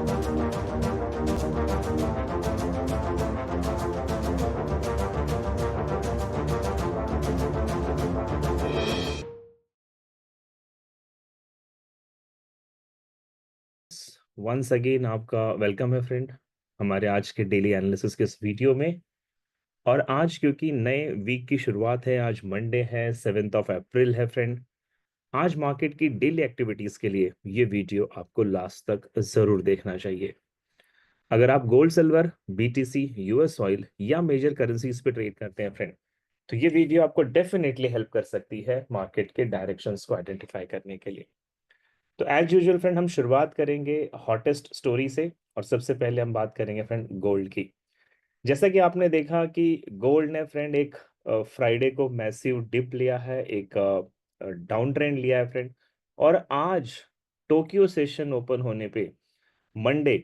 Once again आपका welcome है friend, हमारे आज के डेली एनालिसिस के इस वीडियो में। और आज क्योंकि नए वीक की शुरुआत है, आज मंडे है, 7 अप्रैल है फ्रेंड। आज मार्केट की डेली एक्टिविटीज के लिए ये वीडियो आपको लास्ट तक जरूर देखना चाहिए। अगर आप gold, silver, BTC, US oil या मेजर करेंसीज पे ट्रेड करते हैं फ्रेंड, तो ये वीडियो आपको डेफिनेटली हेल्प कर सकती है मार्केट के डायरेक्शंस को आइडेंटिफाई करने के लिए। तो एज यूजुअल फ्रेंड, हम शुरुआत करेंगे हॉटेस्ट स्टोरी से। और सबसे पहले हम बात करेंगे फ्रेंड गोल्ड की। जैसा कि आपने देखा कि गोल्ड ने फ्रेंड एक फ्राइडे को मैसिव डिप लिया है, एक डाउन ट्रेंड लिया है फ्रेंड। और आज टोक्यो सेशन ओपन होने पे मंडे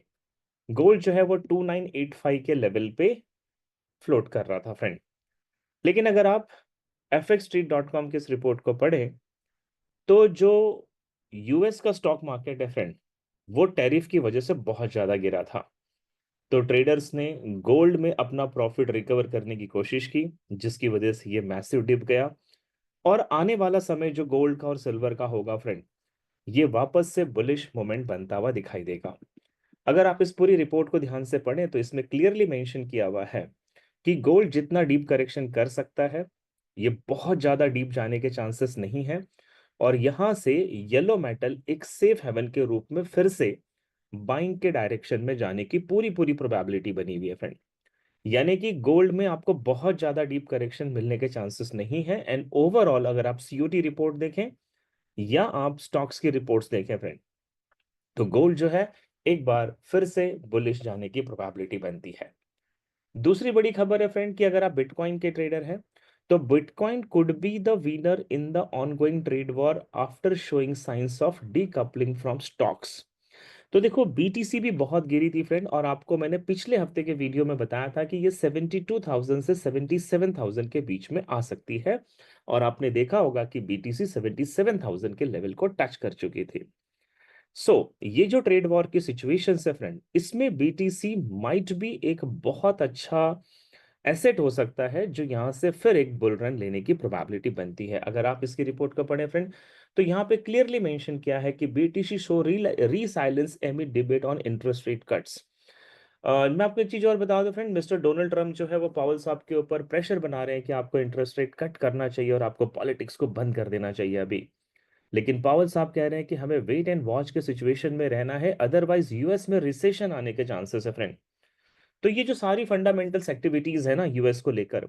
गोल्ड जो है वो 2985 के लेवल पे फ्लोट कर रहा था फ्रेंड। लेकिन अगर आप fxstreet.com की इस रिपोर्ट को पढ़ें, तो जो यूएस का स्टॉक मार्केट है फ्रेंड, वो टैरिफ की वजह से बहुत ज्यादा गिरा था। तो ट्रेडर्स ने गोल्ड में अपना प्रॉफिट रिकवर करने की कोशिश की, जिसकी वजह से ये मैसिव डिप गया। और आने वाला समय जो गोल्ड का और सिल्वर का होगा फ्रेंड, ये वापस से बुलिश मोमेंट बनता हुआ दिखाई देगा। अगर आप इस पूरी रिपोर्ट को ध्यान से पढ़ें तो इसमें क्लियरली मेंशन किया हुआ है कि गोल्ड जितना डीप करेक्शन कर सकता है, ये बहुत ज्यादा डीप जाने के चांसेस नहीं है। और यहां से येलो मेटल एक सेफ हेवन के रूप में फिर से बाइंग के डायरेक्शन में जाने की पूरी पूरी प्रोबेबिलिटी बनी हुई है फ्रेंड। यानी कि गोल्ड में आपको बहुत ज्यादा डीप करेक्शन मिलने के चांसेस नहीं है। एंड ओवरऑल अगर आप सीओटी रिपोर्ट देखें या आप स्टॉक्स की रिपोर्ट्स देखें फ्रेंड, तो गोल्ड जो है एक बार फिर से बुलिश जाने की प्रोबेबिलिटी बनती है। दूसरी बड़ी खबर है फ्रेंड कि अगर आप बिटकॉइन के ट्रेडर हैं, तो bitcoin could be the winner in the ongoing trade war after showing science of decoupling from stocks. तो देखो, बीटीसी भी बहुत गिरी थी फ्रेंड, और आपको मैंने पिछले हफ्ते के वीडियो में बताया था कि ये 72,000 से 77,000 के बीच में आ सकती है। और आपने देखा होगा कि बीटीसी 77,000 के लेवल को टच कर चुकी थी। ये जो ट्रेड वॉर की सिचुएशन है फ्रेंड, इसमें बीटीसी माइट बी एक बहुत अच्छा एसेट हो सकता है, जो यहां से फिर एक बुल रन लेने की प्रोबेबिलिटी बनती है। अगर आप इसकी रिपोर्ट को पढ़ें फ्रेंड, तो यहाँ पे क्लियरली मेंशन किया है कि बीटीसी शो री silence एमिड debate on interest rate cuts. मैं आपको एक चीज और बता दूं फ्रेंड, मिस्टर डोनाल्ड ट्रम्प जो है वो पावेल साहब के ऊपर प्रेशर बना रहे हैं कि आपको इंटरेस्ट रेट कट करना चाहिए और आपको पॉलिटिक्स को बंद कर देना चाहिए अभी। लेकिन पावेल साहब कह रहे हैं कि हमें वेट एंड वॉच के सिचुएशन में रहना है, अदरवाइज यूएस में रिसेशन आने के चांसेस है फ्रेंड। तो ये जो सारी फंडामेंटल्स एक्टिविटीज है ना यूएस को लेकर,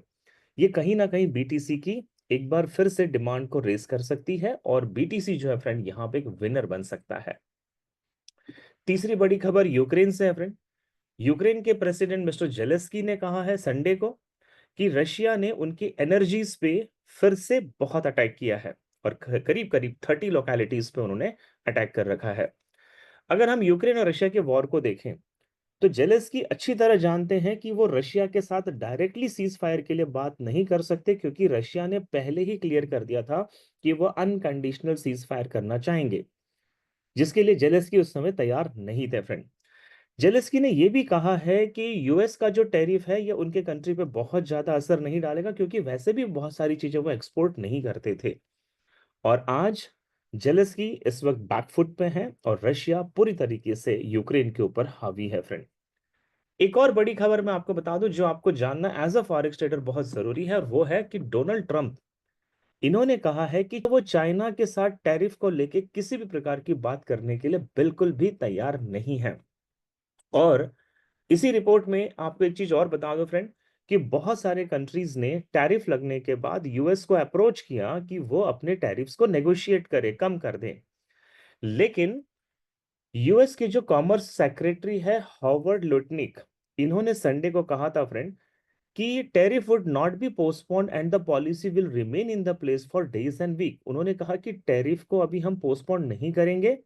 ये कहीं ना कहीं बीटीसी की एक बार फिर से डिमांड को रेस कर सकती है, और बीटीसी जो है फ्रेंड यहाँ पे एक विनर बन सकता है। तीसरी बड़ी खबर यूक्रेन से है फ्रेंड। यूक्रेन के प्रेसिडेंट मिस्टर जेलेस्की ने कहा है संडे को कि रशिया ने उनकी एनर्जीज पे फिर से बहुत अटैक किया है, और करीब करीब 30 लोकेलिटीज पे उन्होंने अटैक कर रखा है। अगर हम यूक्रेन और रशिया के वॉर को देखें, तो जेलेस्की अच्छी तरह जानते हैं कि वो रशिया के साथ डायरेक्टली सीज फायर के लिए बात नहीं कर सकते, क्योंकि रशिया ने पहले ही क्लियर कर दिया था कि वो अनकंडीशनल सीज फायर करना चाहेंगे, जिसके लिए जेलेस्की उस समय तैयार नहीं थे फ्रेंड। जेलेस्की ने यह भी कहा है कि यूएस का जो टैरिफ है ये उनके कंट्री पे बहुत ज्यादा असर नहीं डालेगा, क्योंकि वैसे भी बहुत सारी चीजें वो एक्सपोर्ट नहीं करते थे। और आज जेलेस्की इस वक्त बैकफुट पे है, और रशिया पूरी तरीके से यूक्रेन के ऊपर हावी है फ्रेंड। एक और बड़ी खबर मैं आपको बता दूं, जो आपको जानना एज अ फॉरेक्स ट्रेडर बहुत जरूरी है, और वो है कि डोनाल्ड ट्रंप, इन्होंने कहा है कि वो चाइना के साथ टैरिफ को लेके किसी भी प्रकार की बात करने के लिए बिल्कुल भी तैयार नहीं है। और इसी रिपोर्ट में आपको एक चीज और बता दो फ्रेंड, कि बहुत सारे कंट्रीज ने टैरिफ लगने के बाद यूएस को अप्रोच किया कि वो अपने टैरिफ्स को नेगोशिएट करे, कम कर दें। लेकिन यूएस के जो कॉमर्स सेक्रेटरी है हॉवर्ड लुटनिक, इन्होंने संडे को कहा था फ्रेंड कि tariff would not be postponed and the policy will remain in the place for days and week. उन्होंने कहा कि टैरिफ को अभी हम पोस्टपोन नहीं करेंगे,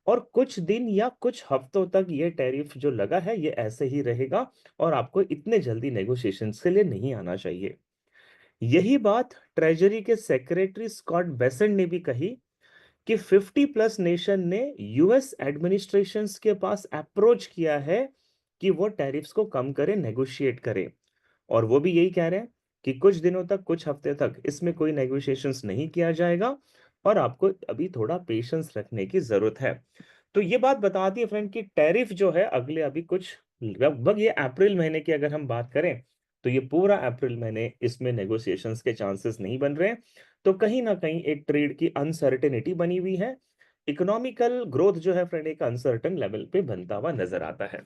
और कुछ दिन या कुछ हफ्तों तक ये टैरिफ जो लगा है ये ऐसे ही रहेगा, और आपको इतने जल्दी नेगोशिएशंस के लिए नहीं आना चाहिए। यही बात ट्रेजरी के सेक्रेटरी स्कॉट बेसेंट ने भी कही कि 50 प्लस नेशन ने यूएस एडमिनिस्ट्रेशंस के पास अप्रोच किया है कि वो टैरिफ्स को कम करें, नेगोशिएट करें। और वो भी यही कह रहे हैं कि कुछ दिनों तक, कुछ हफ्ते तक इसमें कोई नेगोशिएशंस नहीं किया जाएगा और आपको अभी थोड़ा पेशेंस रखने की जरूरत है। तो ये बात बताती है फ्रेंड कि टैरिफ जो है अगले अभी कुछ लगभग ये अप्रैल महीने की अगर हम बात करें तो ये पूरा अप्रैल महीने इसमें नेगोशिएशंस के चांसेस नहीं बन रहे हैं। तो कहीं ना कहीं एक ट्रेड की अनसर्टेनिटी बनी हुई है। इकोनॉमिकल ग्रोथ जो है फ्रेंड एक अनसर्टन लेवल पे बनता हुआ नजर आता है।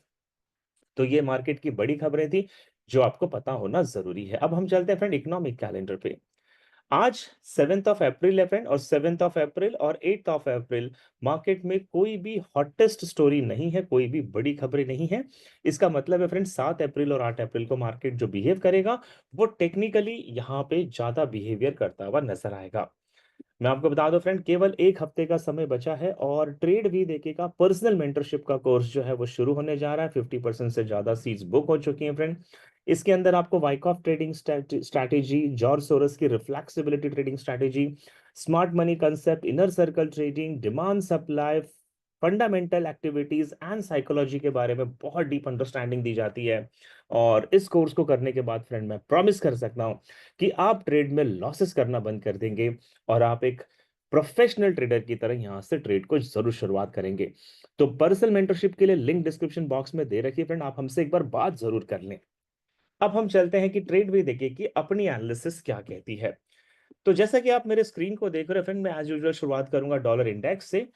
तो ये मार्केट की बड़ी खबरें थी जो आपको पता होना जरूरी है। अब हम चलते हैं फ्रेंड इकोनॉमिक कैलेंडर पे। आज 7th ऑफ अप्रैल है फ्रेंड, और 7th ऑफ अप्रैल और 8th ऑफ अप्रैल मार्केट में कोई भी हॉटेस्ट स्टोरी नहीं है, कोई भी बड़ी खबरें नहीं है। इसका मतलब है फ्रेंड 7 अप्रैल और 8 अप्रैल को मार्केट जो बिहेव करेगा वो टेक्निकली यहाँ पे ज्यादा बिहेवियर करता हुआ नजर आएगा। मैं आपको बता दूं फ्रेंड, केवल एक हफ्ते का समय बचा है और ट्रेड भी देखे का पर्सनल मेंटरशिप का कोर्स जो है वो शुरू होने जा रहा है। 50% से ज्यादा सीट्स बुक हो चुकी हैं फ्रेंड। इसके अंदर आपको Wyckoff trading strategy, George Soros की reflexibility trading strategy, smart money concept, inner circle trading, demand supply, fundamental activities and psychology के बारे में बहुत डीप अंडरस्टैंडिंग दी जाती है। और इस कोर्स को करने के बाद फ्रेंड मैं प्रॉमिस कर सकता हूं कि आप ट्रेड में लॉसेस करना बंद कर देंगे और आप एक प्रोफेशनल ट्रेडर की तरह यहां से ट्रेड को जरूर शुरुआत करेंगे। तो पर्सनल मेंटरशिप के लिए लिंक डिस्क्रिप्शन बॉक्स में दे रखिए फ्रेंड, आप हमसे एक बार बात जरूर कर लें। अब हम चलते हैं कि ट्रेड भी देखिए कि अपनी एनालिसिस क्या कहती है। तो जैसा कि आप मेरे स्क्रीन को देख रहे हैं फ्रेंड, मैं एज यूजुअल शुरुआत करूंगा डॉलर इंडेक्स से।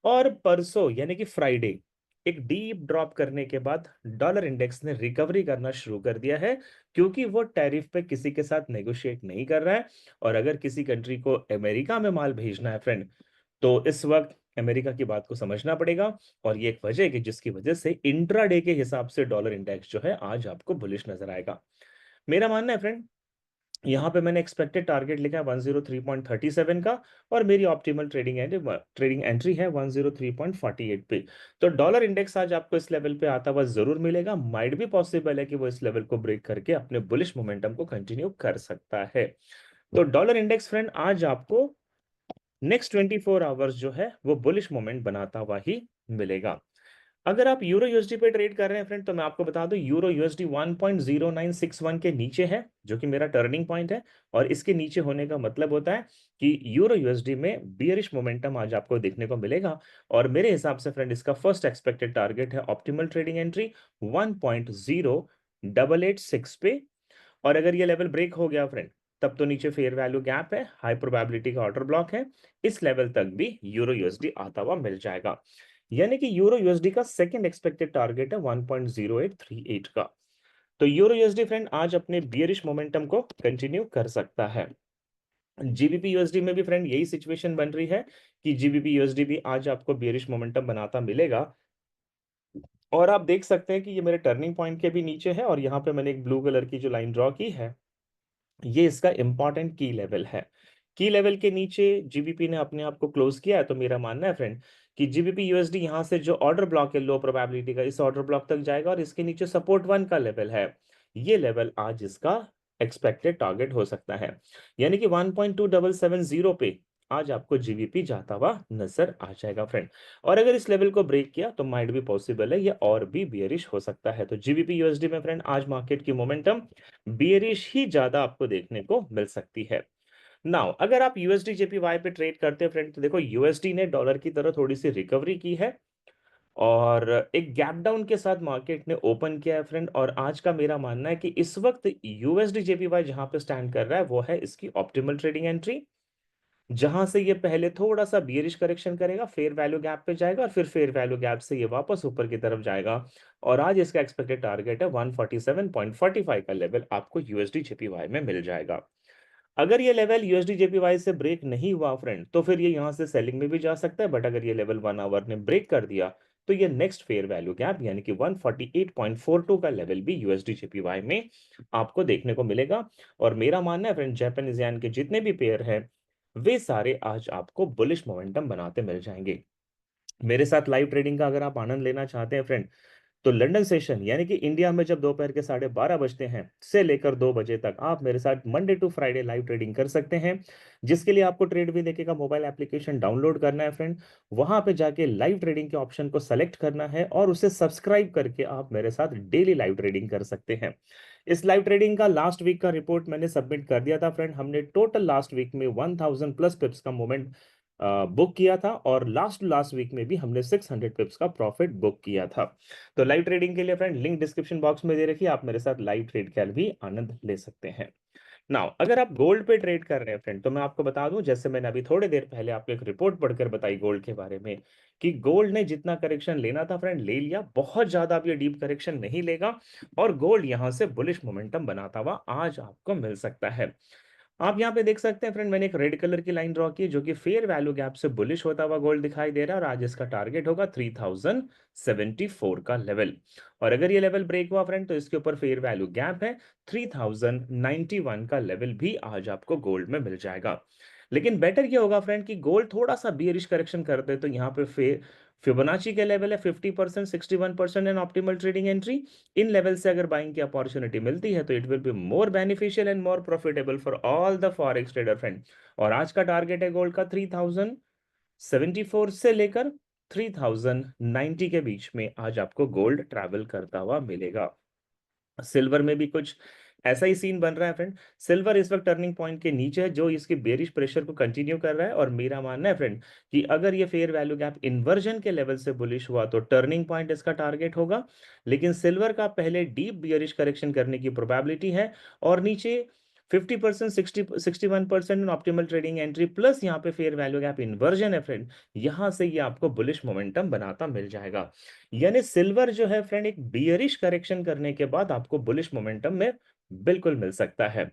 और परसों यानी कि फ्राइडे एक डीप ड्रॉप करने के बाद डॉलर इंडेक्स ने रिकवरी करना शुरू कर दिया है, क्योंकि वो टैरिफ पे किसी के साथ नेगोशिएट नहीं कर रहा है। और अगर किसी कंट्री को अमेरिका में माल भेजना है फ्रेंड, तो इस वक्त अमेरिका की बात को समझना पड़ेगा। और ये एक वजह है कि जिसकी वजह से इंट्राडे के हिसाब से डॉलर इंडेक्स जो है आज आपको बुलिश नजर आएगा। मेरा मानना है फ्रेंड, यहाँ पे मैंने एक्सपेक्टेड टारगेट लिखा है 103.37 का, और मेरी ऑप्टिमल ट्रेडिंग एंट्री है 103.48 पे। तो डॉलर इंडेक्स आज आपको इस लेवल पे आता हुआ जरूर मिलेगा। माइट भी पॉसिबल है कि वो इस लेवल को ब्रेक करके अपने बुलिश मोमेंटम को कंटिन्यू कर सकता है। तो डॉलर इंडेक्स फ्रेंड आज आपको नेक्स्ट 24 आवर्स जो है वो बुलिश मोमेंट बनाता हुआ ही मिलेगा। अगर आप यूरो यूएसडी पे ट्रेड कर रहे हैं फ्रेंड, तो मैं आपको बता दूं यूरो यूएसडी 1.0961 के नीचे है, जो कि मेरा टर्निंग पॉइंट है। और इसके नीचे होने का मतलब होता है कि यूरो यूएसडी में बियरिश मोमेंटम आज आपको देखने को मिलेगा। और मेरे हिसाब से फ्रेंड इसका फर्स्ट एक्सपेक्टेड टारगेट है ऑप्टिमल ट्रेडिंग एंट्री 1.0886 पे। और अगर ये लेवल ब्रेक हो गया फ्रेंड, तब तो नीचे फेयर वैल्यू गैप है, हाई प्रोबेबिलिटी का ऑर्डर ब्लॉक है। इस लेवल तक भी यूरो यूएसडी आता हुआ मिल जाएगा। यानी कि यूरो यूएसडी का सेकंड एक्सपेक्टेड टारगेट है 1.0838 का। तो यूरो यूएसडी फ्रेंड आज अपने बियरिश मोमेंटम को कंटिन्यू कर सकता है। जीबीपी यूएसडी में भी फ्रेंड यही सिचुएशन बन रही है कि जीबीपी यूएसडी भी आज आपको बियरिश मोमेंटम बनाता मिलेगा। और आप देख सकते हैं कि ये मेरे टर्निंग पॉइंट के भी नीचे है, और यहाँ पे मैंने एक ब्लू कलर की जो लाइन ड्रॉ की है, ये इसका इंपॉर्टेंट की लेवल है। की लेवल के नीचे जीबीपी ने अपने आप को क्लोज किया है। तो मेरा मानना है फ्रेंड कि जीबीपी यूएसडी यहां से जो ऑर्डर ब्लॉक है लो प्रोबेबिलिटी का, इस ऑर्डर ब्लॉक तक जाएगा और इसके नीचे सपोर्ट 1 का लेवल है। ये लेवल आज इसका एक्सपेक्टेड टारगेट हो सकता है। यानी कि 1.2770 पे आज आपको जीबीपी जाता हुआ नजर आ जाएगा फ्रेंड। और अगर इस लेवल को ब्रेक किया तो माइट भी पॉसिबल है ये और भी बियरिश हो सकता है। तो जीबीपी यूएसडी में फ्रेंड आज मार्केट की मोमेंटम बियरिश ही ज्यादा आपको देखने को मिल सकती है। नाउ अगर आप यूएसडी जेपीवाई पे ट्रेड करते हैं फ्रेंड, तो देखो यूएसडी ने डॉलर की तरह थोड़ी सी रिकवरी की है और एक गैप डाउन के साथ मार्केट ने ओपन किया है फ्रेंड। और आज का मेरा मानना है कि इस वक्त यूएसडी जेपीवाई जहां पे स्टैंड कर रहा है वो है इसकी ऑप्टिमल ट्रेडिंग एंट्री, जहां से ये पहले थोड़ा सा बियरिश करेक्शन करेगा, फेयर वैल्यू गैप पे जाएगा और फिर फेयर वैल्यू गैप से ये वापस ऊपर की तरफ जाएगा। और आज इसका एक्सपेक्टेड टारगेट है 147.45 का लेवल आपको यूएसडी जेपीवाई में मिल जाएगा। अगर ये लेवल यूएसडी जेपीवाई से ब्रेक नहीं हुआ फ्रेंड, तो फिर ये यहां से सेलिंग में भी जा सकता है। बट अगर ये लेवल 1 आवर ने ब्रेक कर दिया तो ये नेक्स्ट फेयर वैल्यू गैप यानी कि 148.42 का लेवल भी यूएसडी जेपीवाई में आपको देखने को मिलेगा। और मेरा मानना है फ्रेंड जापानीज येन के जितने भी पेयर हैं वे सारे आज आपको बुलिश मोमेंटम बनाते मिल जाएंगे। मेरे साथ लाइव ट्रेडिंग का अगर आप आनंद लेना चाहते हैं फ्रेंड, तो लंदन सेशन यानी कि इंडिया में जब दोपहर के 12:30 बजते हैं से लेकर 2 बजे तक आप मेरे साथ Monday to Friday live trading कर सकते हैं, जिसके लिए आपको ट्रेड भी देखेगा मोबाइल एप्लीकेशन डाउनलोड करना है फ्रेंड। वहां पे जाके लाइव ट्रेडिंग के ऑप्शन को सेलेक्ट करना है और उसे सब्सक्राइब करके आप मेरे साथ डेली लाइव ट्रेडिंग कर सकते हैं। इस लाइव ट्रेडिंग का लास्ट वीक का रिपोर्ट मैंने सबमिट कर दिया था फ्रेंड। हमने टोटल लास्ट वीक में 1000+ पिप्स का मूवमेंट बुक किया था और लास्ट लास्ट वीक में भी हमने 600 पिप्स का प्रॉफिट बुक किया था। तो लाइव ट्रेडिंग के लिए फ्रेंड लिंक डिस्क्रिप्शन बॉक्स में दे रखी है, आप मेरे साथ लाइव ट्रेड का भी आनंद ले सकते हैं। नाउ अगर आप गोल्ड पे ट्रेड कर रहे हैं फ्रेंड, तो मैं आपको बता दूं, जैसे मैंने अभी थोड़ी देर पहले आपको एक रिपोर्ट पढ़कर बताई गोल्ड के बारे में, कि गोल्ड ने जितना करेक्शन लेना था फ्रेंड ले लिया, बहुत ज्यादा अब ये डीप करेक्शन नहीं लेगा और गोल्ड यहां से बुलिश मोमेंटम बनाता हुआ आज आपको मिल सकता है। आप यहाँ पे देख सकते हैं फ्रेंड, मैंने एक रेड कलर की लाइन ड्रॉ की जो कि फेयर वैल्यू गैप से बुलिश होता हुआ गोल्ड दिखाई दे रहा है और आज इसका टारगेट होगा 3074 का लेवल। और अगर ये लेवल ब्रेक हुआ फ्रेंड तो इसके ऊपर फेयर वैल्यू गैप है 3091 का लेवल भी आज आपको गोल्ड में मिल जाएगा। लेकिन बेटर ये होगा फ्रेंड कि गोल्ड थोड़ा सा बियरिश करेक्शन करते तो यहाँ पे फिबोनाची के लेवल है 50%, 61% and optimal trading entry. In level से अगर बाइंग की अपॉर्चुनिटी मिलती है तो it will be more beneficial and more profitable for all the forex trader friend. और आज का टारगेट है गोल्ड का 3074 से लेकर 3090 के बीच में आज आपको गोल्ड ट्रैवल करता हुआ मिलेगा। सिल्वर में भी कुछ ऐसा ही सीन बन रहा है फ्रेंड। सिल्वर इस वक्त टर्निंग पॉइंट के नीचे है जो इसके बेरिश प्रेशर को कंटिन्यू कर रहा है और मेरा मानना है फ्रेंड कि अगर ये फेयर वैल्यू गैप इन्वर्जन के लेवल से बुलिश हुआ तो टर्निंग पॉइंट इसका टारगेट होगा। लेकिन सिल्वर का पहले डीप बियरिश करेक्शन करने की प्रोबेबिलिटी है और नीचे 50%, 61% ऑप्टिमल ट्रेडिंग एंट्री प्लस यहाँ पे फेयर वैल्यू गैप इन्वर्जन है फ्रेंड, यहां से ये आपको बुलिश मोमेंटम बनाता मिल जाएगा। यानी सिल्वर जो है फ्रेंड एक बियरिश करेक्शन करने के बाद आपको बुलिश मोमेंटम में बिल्कुल मिल सकता है।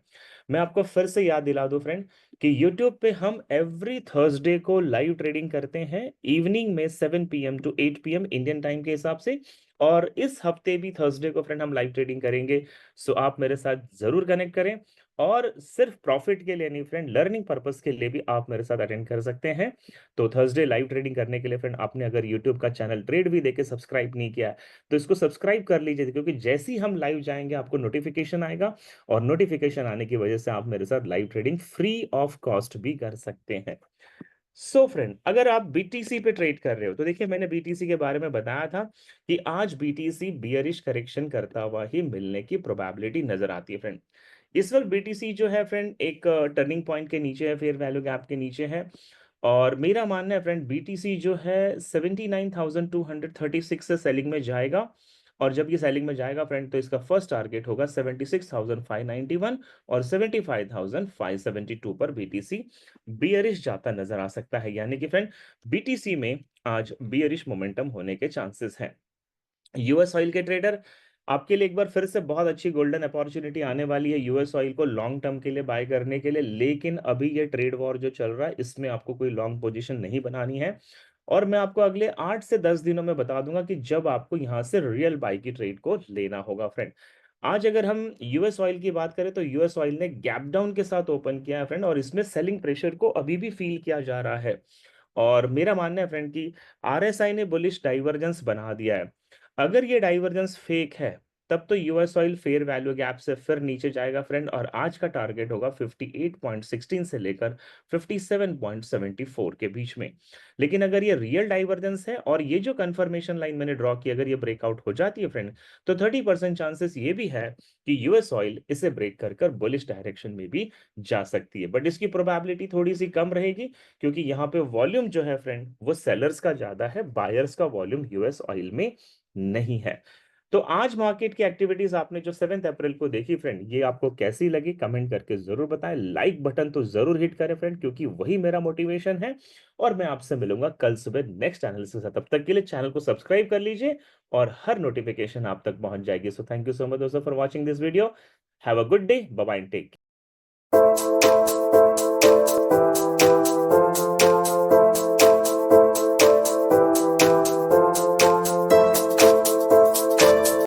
मैं आपको फिर से याद दिला दूं फ्रेंड कि YouTube पे हम एवरी थर्सडे को लाइव ट्रेडिंग करते हैं इवनिंग में 7 PM to 8 PM Indian time के हिसाब से। और इस हफ्ते भी थर्सडे को फ्रेंड हम लाइव ट्रेडिंग करेंगे। सो आप मेरे साथ जरूर कनेक्ट करें और सिर्फ प्रॉफिट के लिए नहीं फ्रेंड, लर्निंग पर्पस के लिए भी आप मेरे साथ अटेंड कर सकते हैं। तो थर्सडे लाइव ट्रेडिंग करने के लिए फ्रेंड आपने अगर यूट्यूब का चैनल ट्रेड भी देके सब्सक्राइब नहीं किया तो इसको सब्सक्राइब कर लीजिए, क्योंकि जैसे ही हम लाइव जाएंगे आपको नोटिफिकेशन आएगा और नोटिफिकेशन आने की वजह से आप मेरे साथ live trading free of cost भी कर सकते हैं। सो फ्रेंड अगर आप बीटीसी पे ट्रेड कर रहे हो तो देखिए मैंने बीटीसी के बारे में बताया था कि आज बीटीसी बियरिश करेक्शन करता हुआ ही मिलने की प्रोबेबिलिटी नजर आती है फ्रेंड। इस वक्त बीटीसी जो है फ्रेंड एक टर्निंग पॉइंट के नीचे है, फेयर वैल्यू गैप के नीचे है। और मेरा मानना है फ्रेंड बीटीसी जो है 79,236 से सेलिंग में जाएगा। और जब ये सेलिंग में जाएगा फ्रेंड तो इसका फर्स्ट टारगेट होगा 76,591 और 75,572 पर बीटीसी बियरिश जाता नजर आ सकता है। यानी कि फ्रेंड बीटीसी में आज बियरिश मोमेंटम होने के चांसेस हैं। यूएस ऑयल के ट्रेडर आपके लिए एक बार फिर से बहुत अच्छी गोल्डन अपॉर्चुनिटी आने वाली है यूएस ऑयल को लॉन्ग टर्म के लिए बाय करने के लिए। लेकिन अभी ये ट्रेड वॉर जो चल रहा है इसमें आपको कोई लॉन्ग पोजीशन नहीं बनानी है। और मैं आपको अगले 8 से 10 दिनों में बता दूंगा कि जब आपको यहां से रियल बाय की ट्रेड को लेना होगा फ्रेंड। आज अगर हम यूएस ऑयल की बात करें तो यूएस ऑयल ने गैप डाउन के साथ ओपन किया है फ्रेंड और इसमें सेलिंग प्रेशर को अभी भी फील किया जा रहा है। और मेरा मानना है फ्रेंड कि आरएसआई ने बुलिश डाइवर्जेंस बना दिया है। अगर ये डाइवर्जेंस फेक है तब तो US oil fair value gap से फिर नीचे जाएगा फ्रेंड और आज का टारगेट होगा 58.16 से लेकर 57.74 के बीच में। लेकिन अगर ये रियल डाइवर्जेंस है और ये जो कंफर्मेशन लाइन मैंने ड्रॉ की अगर ये ब्रेकआउट हो जाती है फ्रेंड तो 30% चांसेस ये भी है कि यूएस ऑयल इसे ब्रेक कर कर बुलिश डायरेक्शन में भी जा सकती है। बट इसकी प्रोबेबिलिटी थोड़ी सी कम रहेगी क्योंकि यहाँ पे वॉल्यूम जो है फ्रेंड वो सेलर्स का ज्यादा है, बायर्स का वॉल्यूम यूएस ऑयल में नहीं है। तो आज मार्केट की एक्टिविटीज आपने जो 7 अप्रैल को देखी फ्रेंड ये आपको कैसी लगी कमेंट करके जरूर बताएं। लाइक बटन तो जरूर हिट करें फ्रेंड क्योंकि वही मेरा मोटिवेशन है। और मैं आपसे मिलूंगा कल सुबह नेक्स्ट एनालिसिस के साथ, तब तक के लिए चैनल को सब्सक्राइब कर लीजिए और हर नोटिफिकेशन आप तक पहुंच जाएगी। So thank you so much दोस्तों for watching this video. Have a good day, bye bye, take